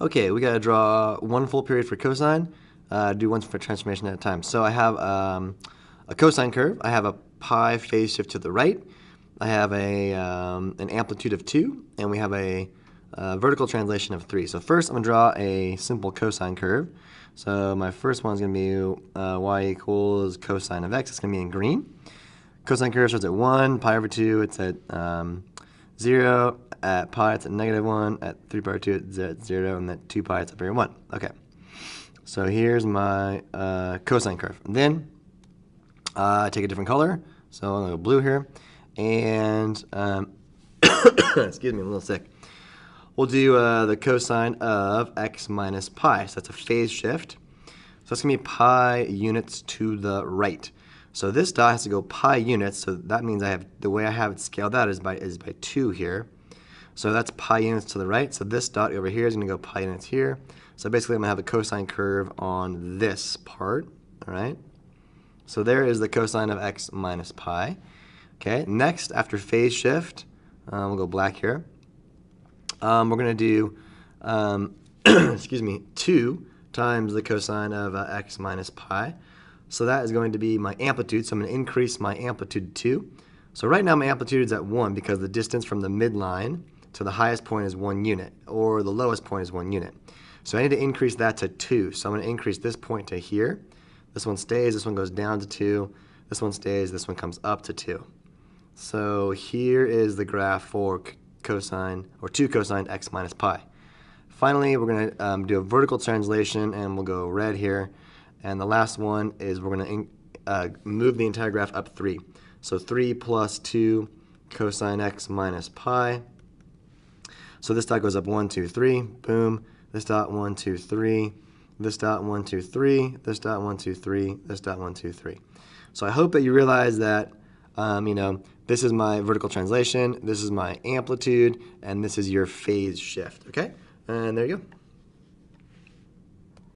Okay, we got to draw one full period for cosine, do one for transformation at a time. So I have a cosine curve. I have a pi phase shift to the right. I have an amplitude of 2, and we have a vertical translation of 3. So first I'm going to draw a simple cosine curve. So my first one is going to be y equals cosine of x. It's going to be in green. Cosine curve starts at 1, pi over 2, it's at 0, at pi it's at -1, at 3 pi over 2 it's at 0, and at 2 pi it's up here at 1. Okay, so here's my cosine curve. And then I take a different color, so I'm going to go blue here, and excuse me, I'm a little sick. We'll do the cosine of x minus pi, so that's a phase shift. So that's going to be pi units to the right. So this dot has to go pi units, so that means the way I have it scaled out is by 2 here. So that's pi units to the right, so this dot over here is going to go pi units here. So basically I'm going to have a cosine curve on this part, all right? So there is the cosine of x minus pi. Okay, next, after phase shift, we'll go black here. We're going to do, excuse me, 2 times the cosine of x minus pi. So that is going to be my amplitude, so I'm going to increase my amplitude to 2. So right now my amplitude is at 1 because the distance from the midline to the highest point is 1 unit, or the lowest point is 1 unit. So I need to increase that to 2. So I'm going to increase this point to here. This one stays, this one goes down to 2, this one stays, this one comes up to 2. So here is the graph for cosine, or 2 cosine x minus pi. Finally, we're going to do a vertical translation, and we'll go red here. And the last one is we're going to move the entire graph up 3. So 3 plus 2 cosine x minus pi. So this dot goes up 1, 2, 3. Boom. This dot 1, 2, 3. This dot 1, 2, 3. This dot 1, 2, 3. This dot 1, 2, 3. So I hope that you realize that this is my vertical translation, this is my amplitude, and this is your phase shift. Okay? And there you go.